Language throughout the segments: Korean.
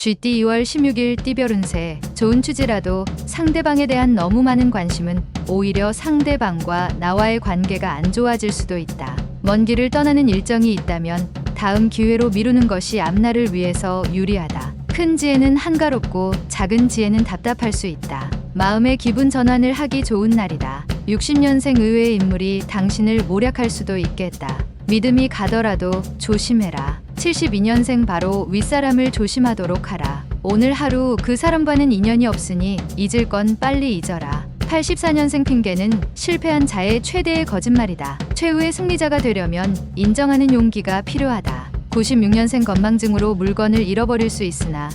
GT 2월 16일 띠별 운세. 좋은 취지라도 상대방에 대한 너무 많은 관심은 오히려 상대방과 나와의 관계가 안 좋아질 수도 있다. 먼 길을 떠나는 일정이 있다면 다음 기회로 미루는 것이 앞날을 위해서 유리하다. 큰 지혜는 한가롭고 작은 지혜는 답답할 수 있다. 마음의 기분 전환을 하기 좋은 날이다. 60년생 의외의 인물이 당신을 모략할 수도 있겠다. 믿음이 가더라도 조심해라. 72년생 바로 윗사람을 조심하도록 하라. 오늘 하루 그 사람과는 인연이 없으니 잊을 건 빨리 잊어라. 84년생 핑계는 실패한 자의 최대의 거짓말이다. 최후의 승리자가 되려면 인정하는 용기가 필요하다. 96년생 건망증으로 물건을 잃어버릴 수 있으나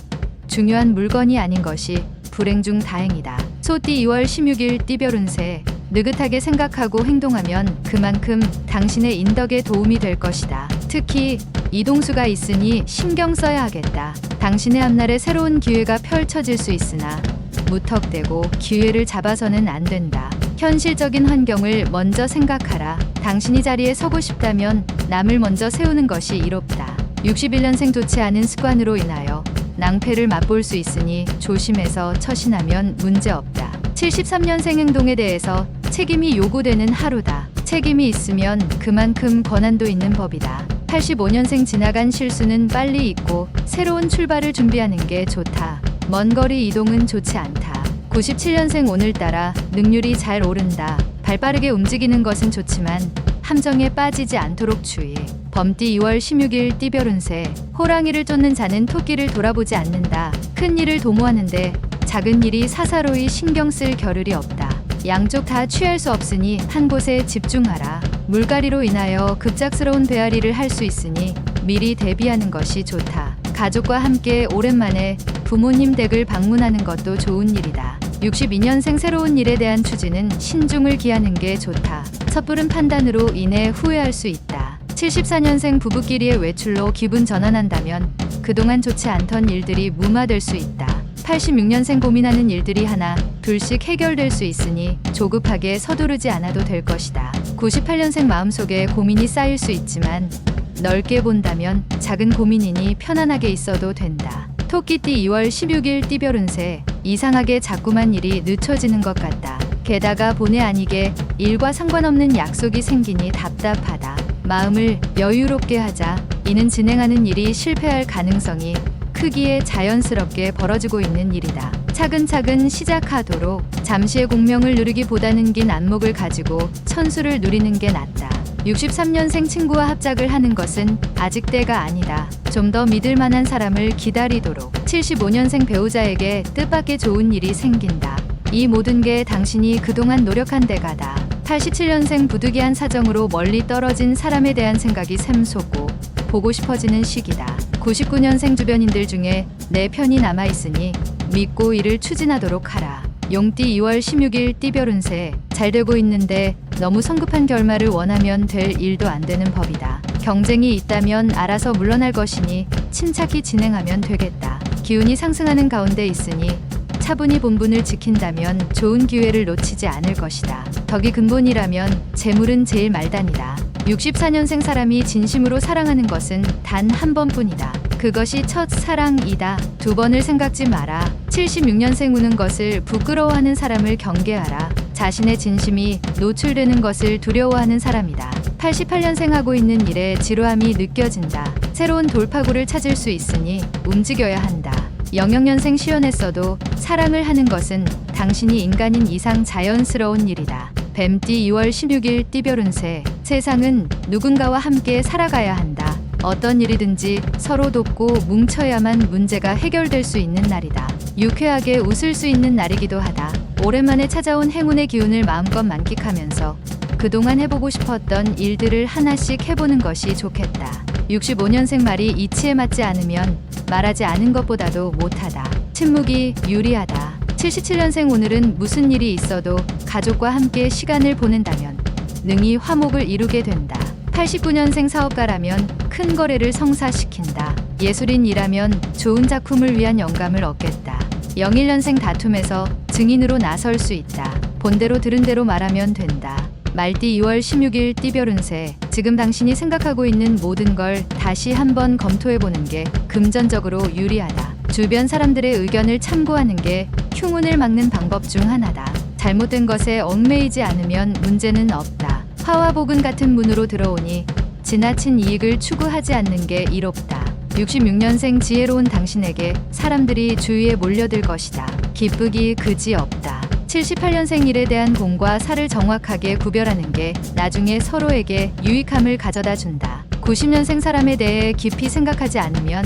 중요한 물건이 아닌 것이 불행 중 다행이다. 소띠 2월 16일 띠별 운세. 느긋하게 생각하고 행동하면 그만큼 당신의 인덕에 도움이 될 것이다. 특히 이동수가 있으니 신경 써야 하겠다. 당신의 앞날에 새로운 기회가 펼쳐질 수 있으나 무턱대고 기회를 잡아서는 안 된다. 현실적인 환경을 먼저 생각하라. 당신이 자리에 서고 싶다면 남을 먼저 세우는 것이 이롭다. 61년생 좋지 않은 습관으로 인하여 낭패를 맛볼 수 있으니 조심해서 처신하면 문제없다. 73년생 행동에 대해서 책임이 요구되는 하루다. 책임이 있으면 그만큼 권한도 있는 법이다. 85년생 지나간 실수는 빨리 잊고 새로운 출발을 준비하는 게 좋다. 먼 거리 이동은 좋지 않다. 97년생 오늘따라 능률이 잘 오른다. 발빠르게 움직이는 것은 좋지만 함정에 빠지지 않도록 주의. 범띠 2월 16일 띠별 운세. 호랑이를 쫓는 자는 토끼를 돌아보지 않는다. 큰 일을 도모하는데 작은 일이 사사로이 신경 쓸 겨를이 없다. 양쪽 다 취할 수 없으니 한 곳에 집중하라. 물갈이로 인하여 급작스러운 배앓이를 할 수 있으니 미리 대비하는 것이 좋다. 가족과 함께 오랜만에 부모님 댁을 방문하는 것도 좋은 일이다. 62년생 새로운 일에 대한 추진은 신중을 기하는 게 좋다. 섣부른 판단으로 인해 후회할 수 있다. 74년생 부부끼리의 외출로 기분 전환한다면 그동안 좋지 않던 일들이 무마될 수 있다. 86년생 고민하는 일들이 하나 둘씩 해결될 수 있으니 조급하게 서두르지 않아도 될 것이다. 98년생 마음속에 고민이 쌓일 수 있지만 넓게 본다면 작은 고민이니 편안하게 있어도 된다. 토끼띠 2월 16일 띠별 운세. 이상하게 자꾸만 일이 늦춰지는 것 같다. 게다가 본의 아니게 일과 상관없는 약속이 생기니 답답하다. 마음을 여유롭게 하자. 이는 진행하는 일이 실패할 가능성이 크기에 자연스럽게 벌어지고 있는 일이다. 차근차근 시작하도록. 잠시의 공명을 누리기보다는 긴 안목을 가지고 천수를 누리는 게 낫다. 63년생 친구와 합작을 하는 것은 아직 때가 아니다. 좀 더 믿을 만한 사람을 기다리도록. 75년생 배우자에게 뜻밖의 좋은 일이 생긴다. 이 모든 게 당신이 그동안 노력한 대가다. 87년생 부득이한 사정으로 멀리 떨어진 사람에 대한 생각이 샘솟고 보고 싶어지는 시기다. 99년생 주변인들 중에 내 편이 남아있으니 믿고 이를 추진하도록 하라. 용띠 2월 16일 띠별 운세. 잘 되고 있는데 너무 성급한 결말을 원하면 될 일도 안 되는 법이다. 경쟁이 있다면 알아서 물러날 것이니 침착히 진행하면 되겠다. 기운이 상승하는 가운데 있으니 차분히 본분을 지킨다면 좋은 기회를 놓치지 않을 것이다. 덕이 근본이라면 재물은 제일 말단이다. 64년생 사람이 진심으로 사랑하는 것은 단 한 번뿐이다. 그것이 첫 사랑이다. 두 번을 생각지 마라. 76년생 우는 것을 부끄러워하는 사람을 경계하라. 자신의 진심이 노출되는 것을 두려워하는 사람이다. 88년생 하고 있는 일에 지루함이 느껴진다. 새로운 돌파구를 찾을 수 있으니 움직여야 한다. 00년생 시원했어도 사랑을 하는 것은 당신이 인간인 이상 자연스러운 일이다. 뱀띠 2월 16일 띠별 운세. 세상은 누군가와 함께 살아가야 한다. 어떤 일이든지 서로 돕고 뭉쳐야만 문제가 해결될 수 있는 날이다. 유쾌하게 웃을 수 있는 날이기도 하다. 오랜만에 찾아온 행운의 기운을 마음껏 만끽하면서 그동안 해보고 싶었던 일들을 하나씩 해보는 것이 좋겠다. 65년생 말이 이치에 맞지 않으면 말하지 않은 것보다도 못하다. 침묵이 유리하다. 77년생 오늘은 무슨 일이 있어도 가족과 함께 시간을 보낸다면 능히 화목을 이루게 된다. 89년생 사업가라면 큰 거래를 성사시킨다. 예술인이라면 좋은 작품을 위한 영감을 얻겠다. 01년생 다툼에서 증인으로 나설 수 있다. 본대로 들은 대로 말하면 된다. 말띠 2월 16일 띠별 운세. 지금 당신이 생각하고 있는 모든 걸 다시 한번 검토해보는 게 금전적으로 유리하다. 주변 사람들의 의견을 참고하는 게 흉운을 막는 방법 중 하나다. 잘못된 것에 얽매이지 않으면 문제는 없다. 화와복은 같은 문으로 들어오니 지나친 이익을 추구하지 않는 게 이롭다. 66년생 지혜로운 당신에게 사람들이 주위에 몰려들 것이다. 기쁘기 그지없다. 78년생 일에 대한 공과 사를 정확하게 구별하는 게 나중에 서로에게 유익함을 가져다 준다. 90년생 사람에 대해 깊이 생각하지 않으면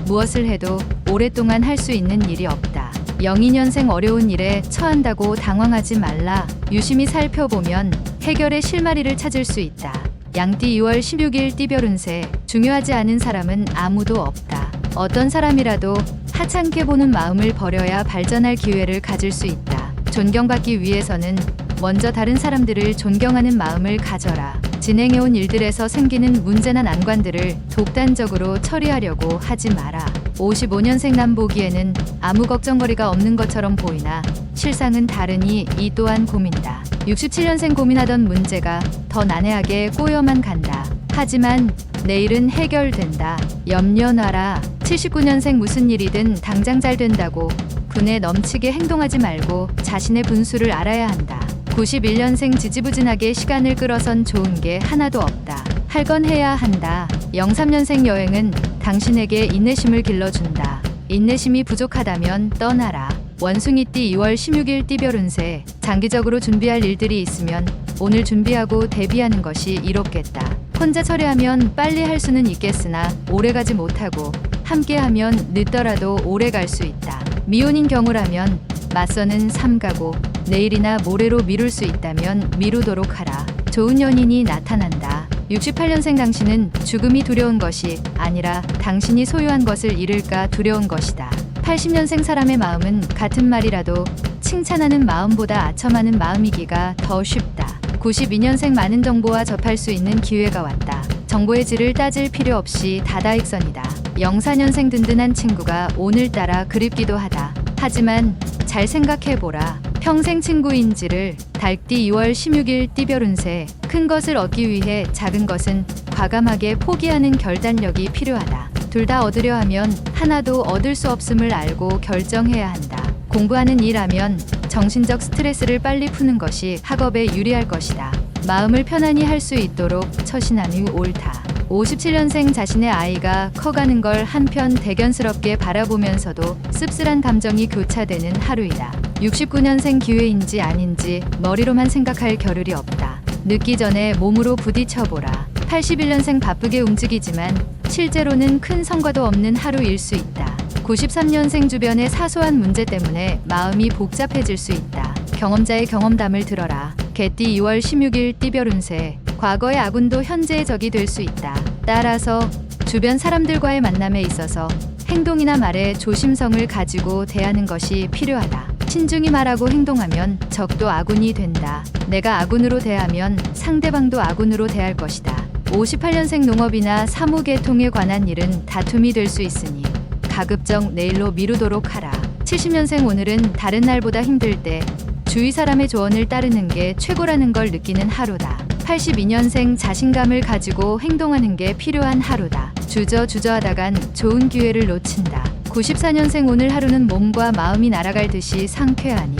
무엇을 해도 오랫동안 할 수 있는 일이 없다. 02년생 어려운 일에 처한다고 당황하지 말라. 유심히 살펴보면 해결의 실마리를 찾을 수 있다. 양띠 2월 16일 띠별 운세. 중요하지 않은 사람은 아무도 없다. 어떤 사람이라도 하찮게 보는 마음을 버려야 발전할 기회를 가질 수 있다. 존경받기 위해서는 먼저 다른 사람들을 존경하는 마음을 가져라. 진행해온 일들에서 생기는 문제나 난관들을 독단적으로 처리하려고 하지 마라. 55년생 남 보기에는 아무 걱정거리가 없는 것처럼 보이나 실상은 다르니 이 또한 고민이다. 67년생 고민하던 문제가 더 난해하게 꼬여만 간다. 하지만 내일은 해결된다. 염려 놔라. 79년생 무슨 일이든 당장 잘 된다고 분에 넘치게 행동하지 말고 자신의 분수를 알아야 한다. 91년생 지지부진하게 시간을 끌어선 좋은 게 하나도 없다. 할 건 해야 한다. 03년생 여행은 당신에게 인내심을 길러준다. 인내심이 부족하다면 떠나라. 원숭이띠 2월 16일 띠별 운세. 장기적으로 준비할 일들이 있으면 오늘 준비하고 대비하는 것이 이롭겠다. 혼자 처리하면 빨리 할 수는 있겠으나 오래가지 못하고 함께하면 늦더라도 오래갈 수 있다. 미혼인 경우라면 맞서는 삼가고 내일이나 모레로 미룰 수 있다면 미루도록 하라. 좋은 연인이 나타난다. 68년생 당신은 죽음이 두려운 것이 아니라 당신이 소유한 것을 잃을까 두려운 것이다. 80년생 사람의 마음은 같은 말이라도 칭찬하는 마음보다 아첨하는 마음이기가 더 쉽다. 92년생 많은 정보와 접할 수 있는 기회가 왔다. 정보의 질을 따질 필요 없이 다다익선이다. 04년생 든든한 친구가 오늘따라 그립기도 하다. 하지만 잘 생각해보라. 평생 친구인지를. 달띠 2월 16일 띠별 운세. 큰 것을 얻기 위해 작은 것은 과감하게 포기하는 결단력이 필요하다. 둘 다 얻으려 하면 하나도 얻을 수 없음을 알고 결정해야 한다. 공부하는 일하면 정신적 스트레스를 빨리 푸는 것이 학업에 유리할 것이다. 마음을 편안히 할 수 있도록 처신함이 옳다. 57년생 자신의 아이가 커가는 걸 한편 대견스럽게 바라보면서도 씁쓸한 감정이 교차되는 하루이다. 69년생 기회인지 아닌지 머리로만 생각할 겨를이 없다. 늦기 전에 몸으로 부딪혀보라. 81년생 바쁘게 움직이지만 실제로는 큰 성과도 없는 하루일 수 있다. 93년생 주변의 사소한 문제 때문에 마음이 복잡해질 수 있다. 경험자의 경험담을 들어라. 개띠 2월 16일 띠별 운세. 과거의 아군도 현재의 적이 될 수 있다. 따라서 주변 사람들과의 만남에 있어서 행동이나 말에 조심성을 가지고 대하는 것이 필요하다. 신중히 말하고 행동하면 적도 아군이 된다. 내가 아군으로 대하면 상대방도 아군으로 대할 것이다. 58년생 농업이나 사무계통에 관한 일은 다툼이 될 수 있으니 가급적 내일로 미루도록 하라. 70년생 오늘은 다른 날보다 힘들 때 주위 사람의 조언을 따르는 게 최고라는 걸 느끼는 하루다. 82년생 자신감을 가지고 행동하는 게 필요한 하루다. 주저하다간 좋은 기회를 놓친다. 94년생 오늘 하루는 몸과 마음이 날아갈 듯이 상쾌하니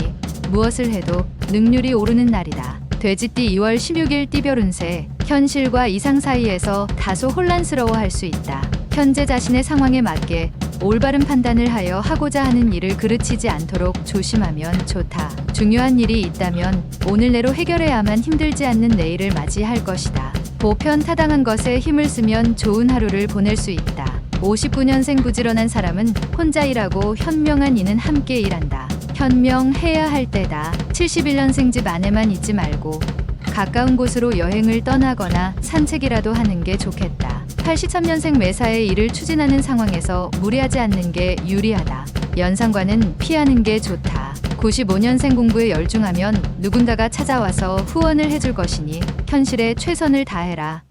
무엇을 해도 능률이 오르는 날이다. 돼지띠 2월 16일 띠별 운세. 현실과 이상 사이에서 다소 혼란스러워할 수 있다. 현재 자신의 상황에 맞게 올바른 판단을 하여 하고자 하는 일을 그르치지 않도록 조심하면 좋다. 중요한 일이 있다면 오늘 내로 해결해야만 힘들지 않는 내일을 맞이할 것이다. 보편타당한 것에 힘을 쓰면 좋은 하루를 보낼 수 있다. 59년생 부지런한 사람은 혼자 일하고 현명한 이는 함께 일한다. 현명해야 할 때다. 71년생 집 안에만 있지 말고 가까운 곳으로 여행을 떠나거나 산책이라도 하는 게 좋겠다. 83년생 매사에 일을 추진하는 상황에서 무리하지 않는 게 유리하다. 연상과는 피하는 게 좋다. 95년생 공부에 열중하면 누군가가 찾아와서 후원을 해줄 것이니 현실에 최선을 다해라.